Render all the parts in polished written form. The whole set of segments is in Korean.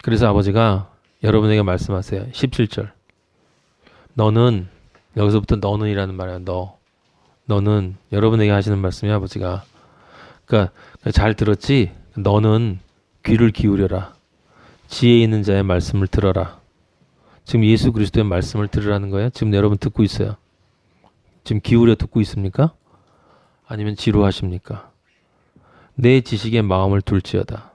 그래서 아버지가 여러분에게 말씀하세요. 17절. 너는, 여기서부터 너는이라는 말이야. 너는 여러분에게 하시는 말씀이 아버지가. 그러니까 잘 들었지? 너는 귀를 기울여라. 지혜 있는 자의 말씀을 들어라. 지금 예수 그리스도의 말씀을 들으라는 거예요. 지금 여러분 듣고 있어요. 지금 기울여 듣고 있습니까? 아니면 지루하십니까? 내 지식에 마음을 둘지어다.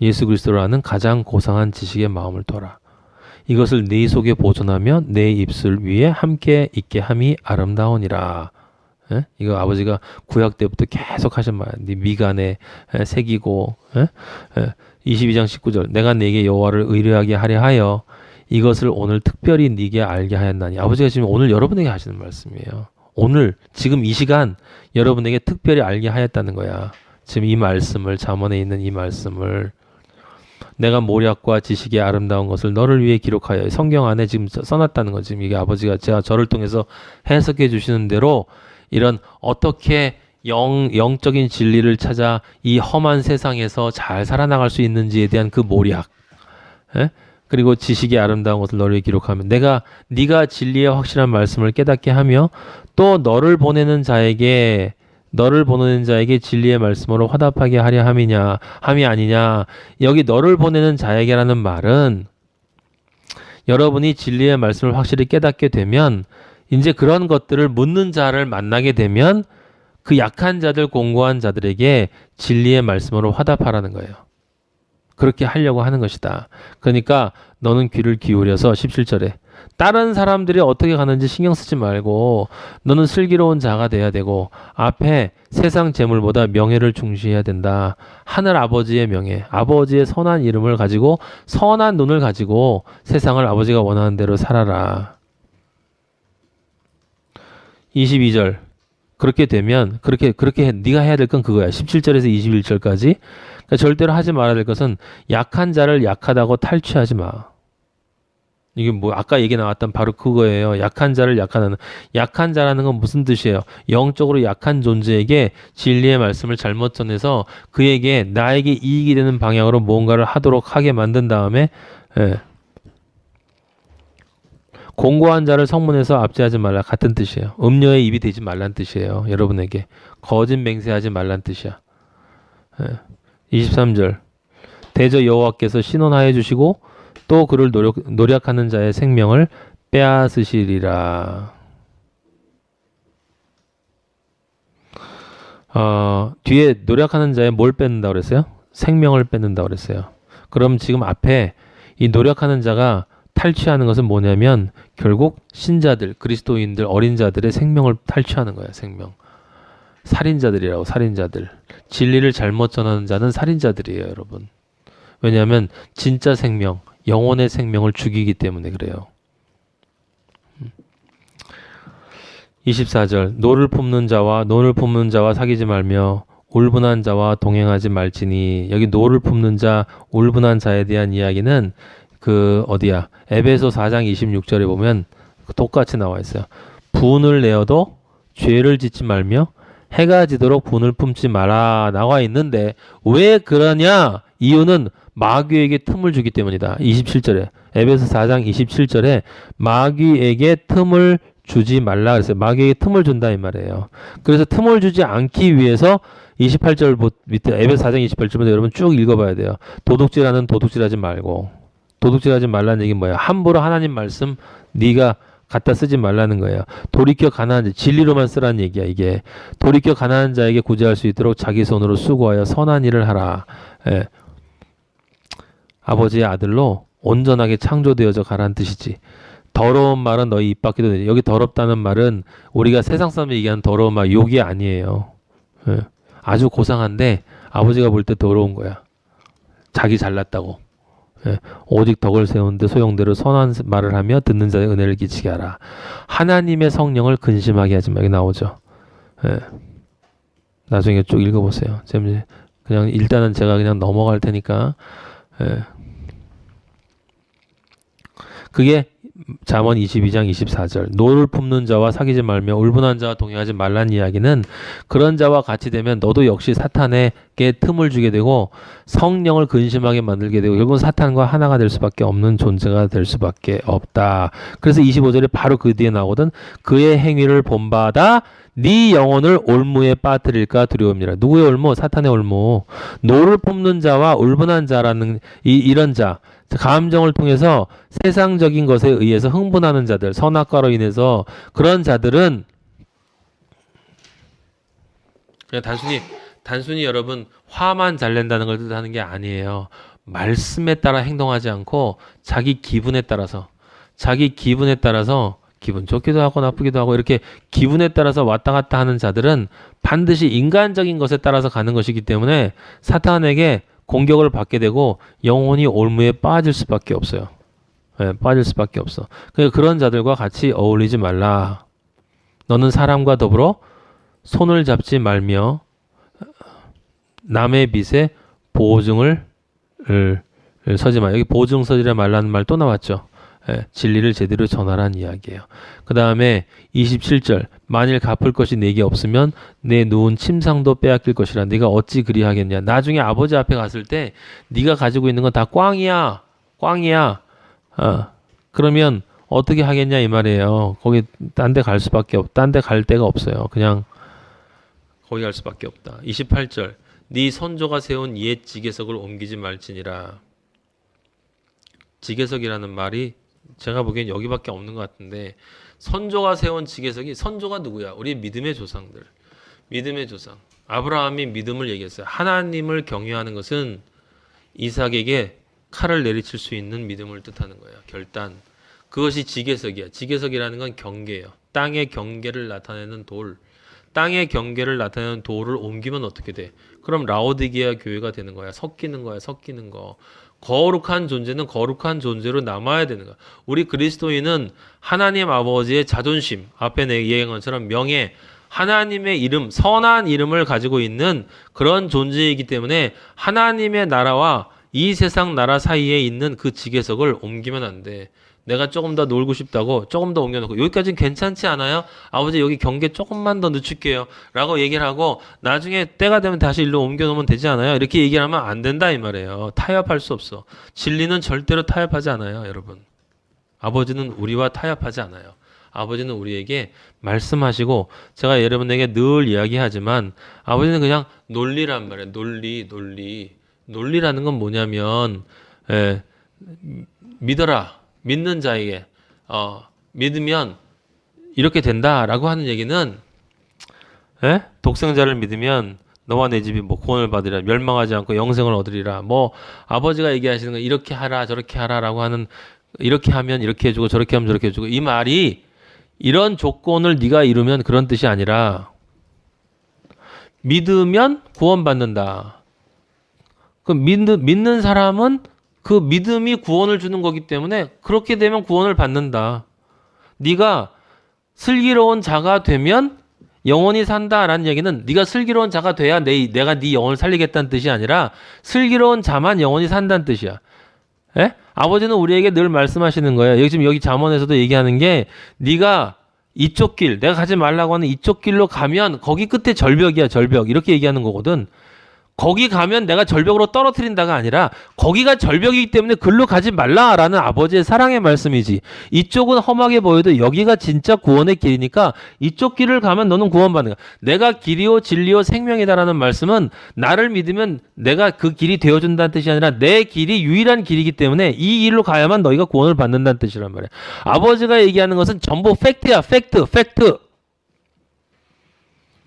예수 그리스도를 아는 가장 고상한 지식에 마음을 둬라. 이것을 네 속에 보존하며 내 입술 위에 함께 있게 함이 아름다우니라. 에? 이거 아버지가 구약 때부터 계속 하신 말. 네 미간에 새기고 22장 19절 내가 네게 여호와를 의뢰하게 하려 하여 이것을 오늘 특별히 네게 알게 하였나니. 아버지가 지금 오늘 여러분에게 하시는 말씀이에요. 오늘 지금 이 시간 여러분에게 특별히 알게 하였다는 거야. 지금 이 말씀을, 잠언에 있는 이 말씀을 내가 모략과 지식의 아름다운 것을 너를 위해 기록하여 성경 안에 지금 써놨다는 거지. 지금 이게 아버지가 제가 저를 통해서 해석해 주시는 대로 이런 어떻게 영적인 진리를 찾아 이 험한 세상에서 잘 살아나갈 수 있는지에 대한 그 모략, 그리고 지식의 아름다운 것을 너를 위해 기록하면 네가 진리의 확실한 말씀을 깨닫게 하며 또 너를 보내는 자에게 진리의 말씀으로 화답하게 하려 함이 아니냐. 여기 너를 보내는 자에게라는 말은 여러분이 진리의 말씀을 확실히 깨닫게 되면 이제 그런 것들을 묻는 자를 만나게 되면 그 약한 자들, 공고한 자들에게 진리의 말씀으로 화답하라는 거예요. 그렇게 하려고 하는 것이다. 그러니까 너는 귀를 기울여서 17절에 다른 사람들이 어떻게 가는지 신경 쓰지 말고 너는 슬기로운 자가 돼야 되고 앞에 세상 재물보다 명예를 중시해야 된다. 하늘 아버지의 명예, 아버지의 선한 이름을 가지고 선한 눈을 가지고 세상을 아버지가 원하는 대로 살아라. 22절 그렇게 되면 그렇게 네가 해야 될 건 그거야. 17절에서 21절까지. 그러니까 절대로 하지 말아야 될 것은 약한 자를 약하다고 탈취하지 마. 이게 뭐 아까 얘기 나왔던 바로 그거예요. 약한 자를 약한 자라는 건 무슨 뜻이에요? 영적으로 약한 존재에게 진리의 말씀을 잘못 전해서 그에게 나에게 이익이 되는 방향으로 뭔가를 하도록 하게 만든 다음에 공고한 자를 성문에서 압제하지 말라. 같은 뜻이에요. 음료에 입이 대지 말란 뜻이에요. 여러분에게 거짓 맹세하지 말란 뜻이야. 23절 대저 여호와께서 신원하여 주시고 또 그를 노력하는 자의 생명을 빼앗으시리라. 뒤에 노력하는 자의 뭘 뺏는다고 그랬어요? 생명을 뺏는다고 그랬어요. 그럼 지금 앞에 이 노력하는 자가 탈취하는 것은 뭐냐면 결국 신자들, 그리스도인들, 어린 자들의 생명을 탈취하는 거야. 생명. 살인자들이라고. 살인자들. 진리를 잘못 전하는 자는 살인자들이에요. 여러분. 왜냐하면 진짜 생명, 영혼의 생명을 죽이기 때문에 그래요. 24절 노를 품는 자와 사귀지 말며 울분한 자와 동행하지 말지니. 여기 노를 품는 자, 울분한 자에 대한 이야기는 에베소 4장 26절에 보면 똑같이 나와 있어요. 분을 내어도 죄를 짓지 말며 해가 지도록 분을 품지 마라 나와 있는데 왜 그러냐? 이유는 마귀에게 틈을 주기 때문이다. 27절에 에베소 4장 27절에 마귀에게 틈을 주지 말라 그랬어요. 마귀에게 틈을 준다 이 말이에요. 그래서 틈을 주지 않기 위해서 28절 밑에 에베소 4장 28절부터 여러분 쭉 읽어봐야 돼요. 도둑질하지 말고. 도둑질하지 말라는 얘기는 뭐야? 함부로 하나님 말씀 네가 갖다 쓰지 말라는 거예요. 돌이켜 가난한 자, 진리로만 쓰라는 얘기야. 이게 돌이켜 가난한 자에게 구제할 수 있도록 자기 손으로 수고하여 선한 일을 하라. 아버지의 아들로 온전하게 창조되어져 가라는 뜻이지. 더러운 말은 너희 입 밖에도 내지. 여기 더럽다는 말은 우리가 세상 사람들이 얘기하는 더러운 말, 욕이 아니에요. 아주 고상한데 아버지가 볼 때 더러운 거야. 자기 잘났다고. 오직 덕을 세우는데 소용대로 선한 말을 하며 듣는 자의 은혜를 끼치게 하라. 하나님의 성령을 근심하게 하지 마. 여기 나오죠. 나중에 쭉 읽어보세요. 그냥 일단은 제가 그냥 넘어갈 테니까. 그게 잠언 22장 24절 노를 품는 자와 사귀지 말며 울분한 자와 동행하지 말란 이야기는 그런 자와 같이 되면 너도 역시 사탄에게 틈을 주게 되고 성령을 근심하게 만들게 되고 결국은 사탄과 하나가 될 수밖에 없는 존재가 될 수밖에 없다. 그래서 25절에 바로 그 뒤에 나오거든. 그의 행위를 본받아 네 영혼을 올무에 빠뜨릴까 두려움이라. 누구의 올무? 사탄의 올무. 노를 품는 자와 울분한 자라는 이런 자, 감정을 통해서 세상적인 것에 의해서 흥분하는 자들, 선악과로 인해서 그런 자들은 그냥 단순히 여러분 화만 잘 낸다는 걸 뜻하는 게 아니에요. 말씀에 따라 행동하지 않고 자기 기분에 따라서 기분 좋기도 하고 나쁘기도 하고 이렇게 기분에 따라서 왔다 갔다 하는 자들은 반드시 인간적인 것에 따라서 가는 것이기 때문에 사탄에게 공격을 받게 되고 영혼이 올무에 빠질 수밖에 없어요. 네, 빠질 수밖에 없어. 그러니까 그런 자들과 같이 어울리지 말라. 너는 사람과 더불어 손을 잡지 말며 남의 빚에 보증을 서지 마. 여기 보증 서지라 말라는 말 또 나왔죠. 예, 진리를 제대로 전하라는 이야기예요. 그 다음에 27절 만일 갚을 것이 내게 없으면 내 누운 침상도 빼앗길 것이라. 네가 어찌 그리하겠냐. 나중에 아버지 앞에 갔을 때 네가 가지고 있는 건 다 꽝이야. 그러면 어떻게 하겠냐 이 말이에요. 거기 딴 데 갈 수밖에 딴 데 갈 데가 없어요. 그냥 거기 갈 수밖에 없다. 28절 네 선조가 세운 옛 지계석을 옮기지 말지니라. 지계석이라는 말이 제가 보기엔 여기밖에 없는 것 같은데 선조가 세운 지계석이 선조가 누구야? 우리 믿음의 조상들. 믿음의 조상. 아브라함이 믿음을 얘기했어요. 하나님을 경외하는 것은 이삭에게 칼을 내리칠 수 있는 믿음을 뜻하는 거예요. 결단. 그것이 지계석이야. 지계석이라는 건 경계예요. 땅의 경계를 나타내는 돌. 땅의 경계를 나타내는 돌을 옮기면 어떻게 돼? 그럼 라오디게아 교회가 되는 거야. 섞이는 거. 거룩한 존재는 거룩한 존재로 남아야 되는 거야. 우리 그리스도인은 하나님 아버지의 자존심, 앞에 내가 얘기한 것처럼 명예, 하나님의 이름, 선한 이름을 가지고 있는 그런 존재이기 때문에 하나님의 나라와 이 세상 나라 사이에 있는 그 지계석을 옮기면 안 돼. 내가 조금 더 놀고 싶다고 조금 더 옮겨놓고 여기까지는 괜찮지 않아요? 아버지 여기 경계 조금만 더 늦출게요 라고 얘기를 하고 나중에 때가 되면 다시 일로 옮겨놓으면 되지 않아요? 이렇게 얘기를 하면 안 된다 이 말이에요. 타협할 수 없어. 진리는 절대로 타협하지 않아요 여러분. 아버지는 우리와 타협하지 않아요. 아버지는 우리에게 말씀하시고 제가 여러분에게 늘 이야기하지만 아버지는 그냥 논리란 말이에요. 논리라는 건 뭐냐면 믿어라. 믿는 자에게 믿으면 이렇게 된다라고 하는 얘기는 독생자를 믿으면 너와 내 집이 뭐 구원을 받으리라 멸망하지 않고 영생을 얻으리라 뭐 아버지가 얘기하시는 거 이렇게 하라 저렇게 하라라고 하는 이렇게 하면 이렇게 해주고 저렇게 하면 저렇게 해주고 이 말이 이런 조건을 네가 이루면 그런 뜻이 아니라 믿으면 구원받는다. 그 믿는 사람은 그 믿음이 구원을 주는 거기 때문에 그렇게 되면 구원을 받는다. 네가 슬기로운 자가 되면 영원히 산다라는 얘기는 네가 슬기로운 자가 돼야 내가 네 영혼을 살리겠다는 뜻이 아니라 슬기로운 자만 영원히 산다는 뜻이야. 아버지는 우리에게 늘 말씀하시는 거예요. 지금 여기 잠언에서도 얘기하는 게 네가 이쪽 길, 내가 가지 말라고 하는 이쪽 길로 가면 거기 끝에 절벽이야, 절벽. 이렇게 얘기하는 거거든. 거기 가면 내가 절벽으로 떨어뜨린다가 아니라 거기가 절벽이기 때문에 글로 가지 말라라는 아버지의 사랑의 말씀이지. 이쪽은 험하게 보여도 여기가 진짜 구원의 길이니까 이쪽 길을 가면 너는 구원받는 거야. 내가 길이요 진리요 생명이다라는 말씀은 나를 믿으면 내가 그 길이 되어준다는 뜻이 아니라 내 길이 유일한 길이기 때문에 이 길로 가야만 너희가 구원을 받는다는 뜻이란 말이야. 아버지가 얘기하는 것은 전부 팩트야. 팩트.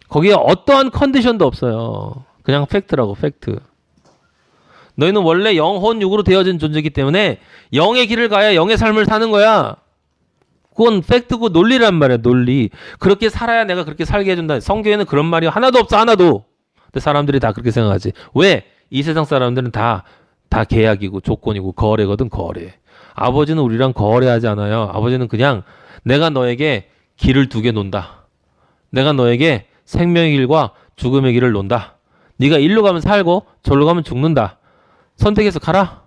거기에 어떠한 컨디션도 없어요. 그냥 팩트라고 팩트. 너희는 원래 영혼 육으로 되어진 존재이기 때문에 영의 길을 가야 영의 삶을 사는 거야. 그건 팩트고 논리란 말이야. 논리. 그렇게 살아야 내가 그렇게 살게 해준다. 성경에는 그런 말이 하나도 없어. 하나도. 근데 사람들이 다 그렇게 생각하지. 왜? 이 세상 사람들은 다 계약이고 조건이고 거래거든. 거래. 아버지는 우리랑 거래하지 않아요. 아버지는 그냥 내가 너에게 길을 두 개 논다. 내가 너에게 생명의 길과 죽음의 길을 논다. 네가 일로 가면 살고 절로 가면 죽는다. 선택해서 가라.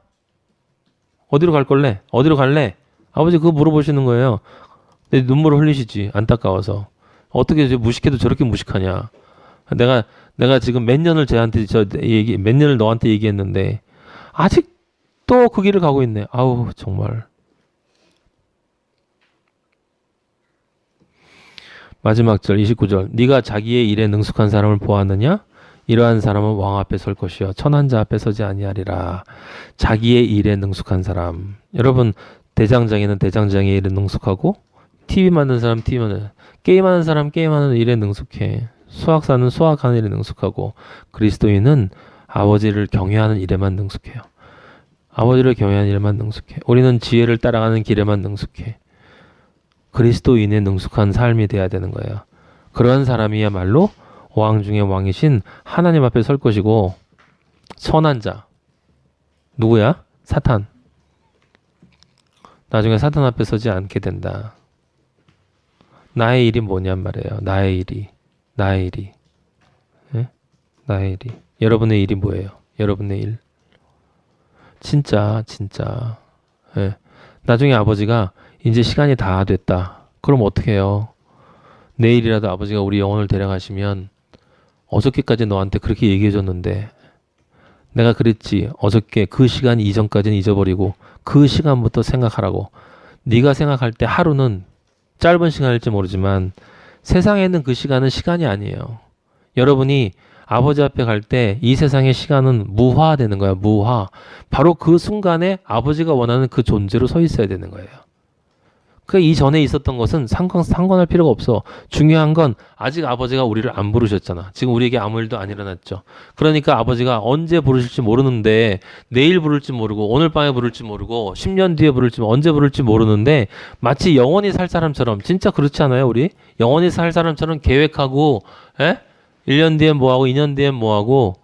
어디로 갈 걸래? 어디로 갈래? 아버지 그거 물어보시는 거예요. 근데 눈물을 흘리시지. 안타까워서. 어떻게 이제 무식해도 저렇게 무식하냐. 내가 지금 몇 년을 쟤한테 몇 년을 너한테 얘기했는데 아직도 그 길을 가고 있네. 아우 정말. 마지막 절 29절. 네가 자기의 일에 능숙한 사람을 보았느냐? 이러한 사람은 왕 앞에 설 것이요 천한 자 앞에 서지 아니하리라. 자기의 일에 능숙한 사람. 여러분 대장장이는 대장장의 일에 능숙하고 TV 만드는 사람 TV 만드는 게임하는 사람 게임하는 일에 능숙해. 수학사는 수학하는 일에 능숙하고 그리스도인은 아버지를 경외하는 일에만 능숙해요. 아버지를 경외하는 일에만 능숙해. 우리는 지혜를 따라가는 길에만 능숙해. 그리스도인의 능숙한 삶이 돼야 되는 거예요. 그런 사람이야말로 왕 중에 왕이신 하나님 앞에 설 것이고 선한 자 누구야? 사탄. 나중에 사탄 앞에 서지 않게 된다. 나의 일이 뭐냔 말이에요. 나의 일이. 예? 나의 일이. 여러분의 일이 뭐예요? 여러분의 일. 진짜. 예. 나중에 아버지가 이제 시간이 다 됐다. 그럼 어떻게 해요? 내일이라도 아버지가 우리 영혼을 데려가시면 어저께까지 너한테 그렇게 얘기해줬는데 내가 그랬지. 어저께 그 시간 이전까지는 잊어버리고 그 시간부터 생각하라고. 네가 생각할 때 하루는 짧은 시간일지 모르지만 세상에 있는 그 시간은 시간이 아니에요. 여러분이 아버지 앞에 갈 때 이 세상의 시간은 무화되는 거야. 무화. 바로 그 순간에 아버지가 원하는 그 존재로 서 있어야 되는 거예요. 그 이전에 있었던 것은 상관할 필요가 없어. 중요한 건 아직 아버지가 우리를 안 부르셨잖아. 지금 우리에게 아무 일도 안 일어났죠. 그러니까 아버지가 언제 부르실지 모르는데 내일 부를지 모르고 오늘 밤에 부를지 모르고 10년 뒤에 부를지 언제 부를지 모르는데 마치 영원히 살 사람처럼 진짜 그렇지 않아요? 우리? 영원히 살 사람처럼 계획하고 1년 뒤엔 뭐하고 2년 뒤엔 뭐하고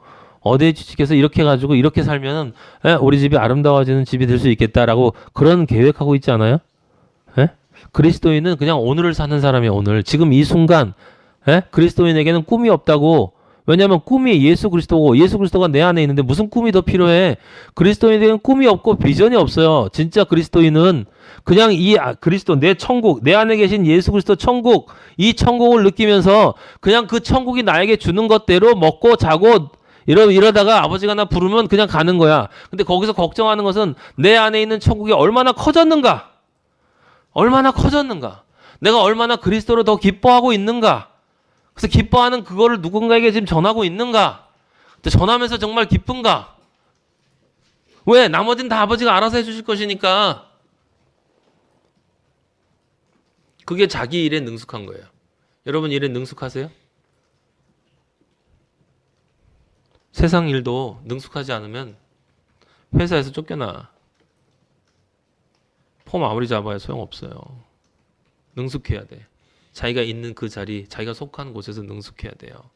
어디에 주식해서 이렇게 해가지고 이렇게 살면은 우리 집이 아름다워지는 집이 될 수 있겠다라고 그런 계획하고 있지 않아요? 그리스도인은 그냥 오늘을 사는 사람이야. 오늘 지금 이 순간. 그리스도인에게는 꿈이 없다고. 왜냐하면 꿈이 예수 그리스도고 예수 그리스도가 내 안에 있는데 무슨 꿈이 더 필요해. 그리스도인에게는 꿈이 없고 비전이 없어요. 진짜 그리스도인은 그냥 그리스도 내 천국 내 안에 계신 예수 그리스도 천국 이 천국을 느끼면서 그냥 그 천국이 나에게 주는 것대로 먹고 자고 이러다가 아버지가 나 부르면 그냥 가는 거야. 근데 거기서 걱정하는 것은 내 안에 있는 천국이 얼마나 커졌는가. 내가 얼마나 그리스도로 더 기뻐하고 있는가. 그래서 기뻐하는 그거를 누군가에게 지금 전하고 있는가. 전하면서 정말 기쁜가. 왜? 나머지는 다 아버지가 알아서 해주실 것이니까. 그게 자기 일에 능숙한 거예요. 여러분 일에 능숙하세요? 세상 일도 능숙하지 않으면 회사에서 쫓겨나. 폼 아무리 잡아야 소용없어요. 능숙해야 돼. 자기가 있는 그 자리, 자기가 속한 곳에서 능숙해야 돼요.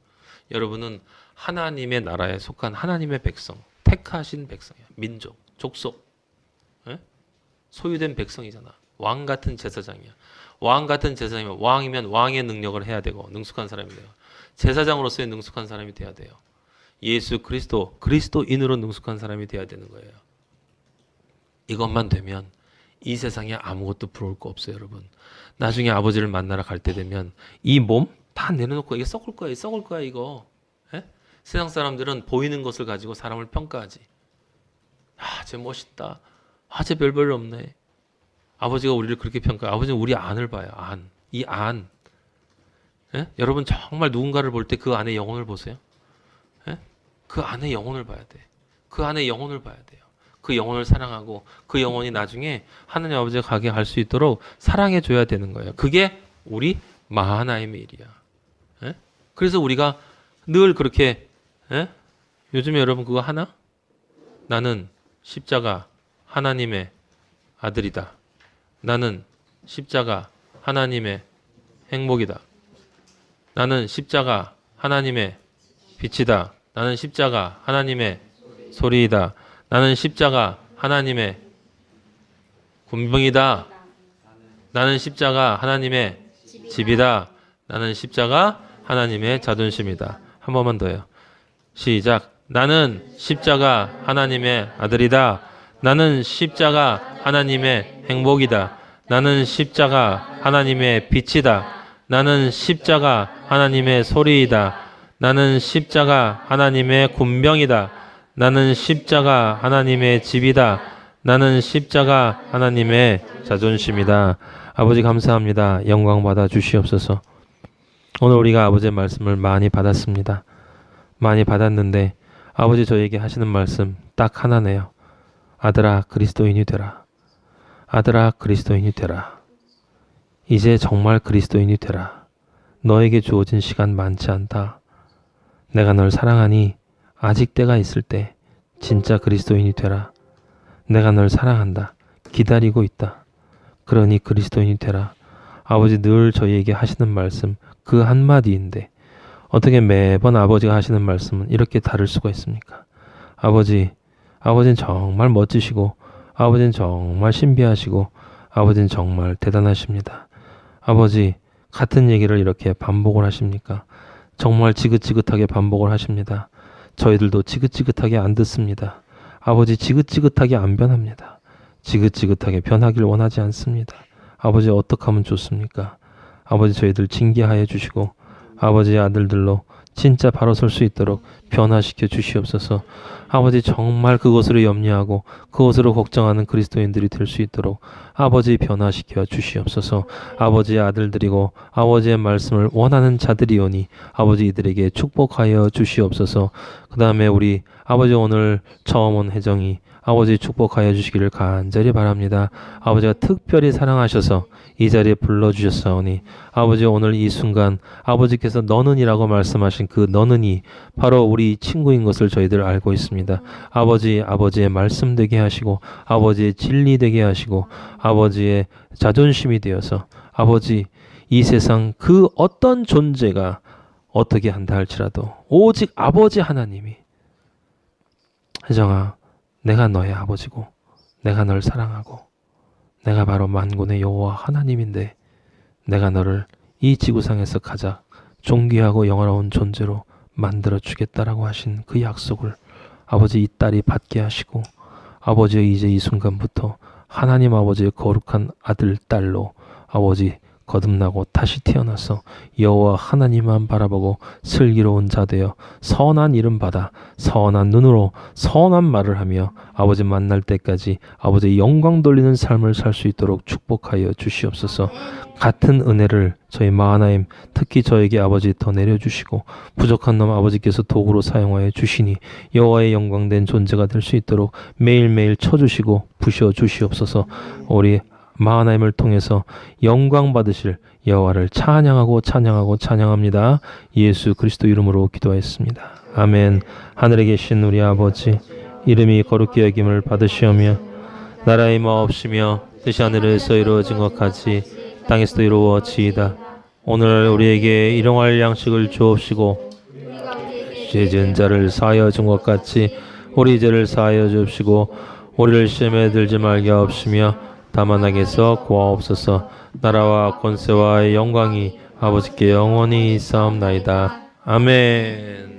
여러분은 하나님의 나라에 속한 하나님의 백성, 택하신 백성이야. 민족, 족속. 소유된 백성이잖아. 왕 같은 제사장이야. 왕 같은 제사장이면 왕이면 왕의 능력을 해야 되고 능숙한 사람이 돼요. 제사장으로서의 능숙한 사람이 돼야 돼요. 예수 그리스도인으로 능숙한 사람이 돼야 되는 거예요. 이것만 되면 이 세상에 아무것도 부러울 거 없어요, 여러분. 나중에 아버지를 만나러 갈 때 되면 이 몸 다 내려놓고 이게 썩을 거야, 이거. 세상 사람들은 보이는 것을 가지고 사람을 평가하지. 쟤 멋있다. 쟤 별별 없네. 아버지가 우리를 그렇게 평가해. 아버지는 우리 안을 봐요, 안. 이 안. 여러분 정말 누군가를 볼 때 그 안에 영혼을 보세요. 그 안에 영혼을 봐야 돼. 그 안에 영혼을 봐야 돼요. 그 영혼을 사랑하고 그 영혼이 나중에 하나님 아버지가 가게 할 수 있도록 사랑해 줘야 되는 거예요. 그게 우리 마하나임의 일이야. 그래서 우리가 늘 그렇게 요즘에 여러분 그거 하나? 나는 십자가 하나님의 아들이다. 나는 십자가 하나님의 행복이다. 나는 십자가 하나님의 빛이다. 나는 십자가 하나님의 소리이다. 나는 십자가 하나님의 군병이다. 나는 십자가 하나님의 집이다. 나는 십자가 하나님의 자존심이다. 한 번만 더요. 시작. 나는 십자가 하나님의 아들이다. 나는 십자가 하나님의 행복이다. 나는 십자가 하나님의 빛이다. 나는 십자가 하나님의 소리이다. 나는 십자가 하나님의 군병이다. 나는 십자가 하나님의 집이다. 나는 십자가 하나님의 자존심이다. 아버지 감사합니다. 영광 받아 주시옵소서. 오늘 우리가 아버지의 말씀을 많이 받았습니다. 많이 받았는데 아버지 저에게 하시는 말씀 딱 하나네요. 아들아 그리스도인이 되라. 아들아 그리스도인이 되라. 이제 정말 그리스도인이 되라. 너에게 주어진 시간 많지 않다. 내가 널 사랑하니 아직 때가 있을 때 진짜 그리스도인이 되라. 내가 널 사랑한다. 기다리고 있다. 그러니 그리스도인이 되라. 아버지 늘 저희에게 하시는 말씀 그 한마디인데 어떻게 매번 아버지가 하시는 말씀은 이렇게 다를 수가 있습니까? 아버지는 정말 멋지시고 아버지는 정말 신비하시고 아버지는 정말 대단하십니다. 아버지 같은 얘기를 이렇게 반복을 하십니까? 정말 지긋지긋하게 반복을 하십니다. 저희들도 지긋지긋하게 안 듣습니다. 아버지 지긋지긋하게 안 변합니다. 지긋지긋하게 변하길 원하지 않습니다. 아버지 어떻게 하면 좋습니까? 아버지 저희들 징계하여 주시고 아버지의 아들들로 진짜 바로 설 수 있도록 변화시켜 주시옵소서. 아버지 정말 그것으로 염려하고 그것으로 걱정하는 그리스도인들이 될 수 있도록 아버지 변화시켜 주시옵소서. 아버지의 아들들이고 아버지의 말씀을 원하는 자들이오니 아버지 이들에게 축복하여 주시옵소서. 그 다음에 우리 아버지 오늘 처음 온 혜정이 아버지 축복하여 주시기를 간절히 바랍니다. 아버지가 특별히 사랑하셔서 이 자리에 불러주셨사오니 아버지 오늘 이 순간 아버지께서 너는이라고 말씀하신 그 너는이 바로 우리 친구인 것을 저희들 알고 있습니다. 아버지의 말씀 되게 하시고 아버지의 진리 되게 하시고 아버지의 자존심이 되어서 아버지 이 세상 그 어떤 존재가 어떻게 한다 할지라도 오직 아버지 하나님이 혜정아 내가 너의 아버지고 내가 널 사랑하고 내가 바로 만군의 여호와 하나님인데 내가 너를 이 지구상에서 가장 존귀하고 영화로운 존재로 만들어 주겠다라고 하신 그 약속을 아버지 이 딸이 받게 하시고 아버지의 이제 이 순간부터 하나님 아버지의 거룩한 아들 딸로 아버지 거듭나고 다시 태어나서 여호와 하나님만 바라보고 슬기로운 자 되어 선한 이름 받아 선한 눈으로 선한 말을 하며 아버지 만날 때까지 아버지의 영광 돌리는 삶을 살 수 있도록 축복하여 주시옵소서. 같은 은혜를 저희 마하나임 특히 저에게 아버지 더 내려주시고 부족한 놈 아버지께서 도구로 사용하여 주시니 여호와의 영광된 존재가 될 수 있도록 매일매일 쳐주시고 부셔주시옵소서. 우리 마하나임을 통해서 영광 받으실 여호와를 찬양하고 찬양합니다. 예수 그리스도 이름으로 기도하였습니다. 아멘. 하늘에 계신 우리 아버지 이름이 거룩히 여김을 받으시오며 나라의 마옵시며 뜻이 하늘에서 이루어진 것 같이 땅에서도 이루어지이다. 오늘 우리에게 일용할 양식을 주옵시고 죄 지은 자를 사하여 준 것 같이 우리 죄를 사하여 주옵시고 우리를 시험에 들지 말게 하옵시며 다만 악에서 구하옵소서. 나라와 권세와 영광이 아버지께 영원히 있사옵나이다. 아멘.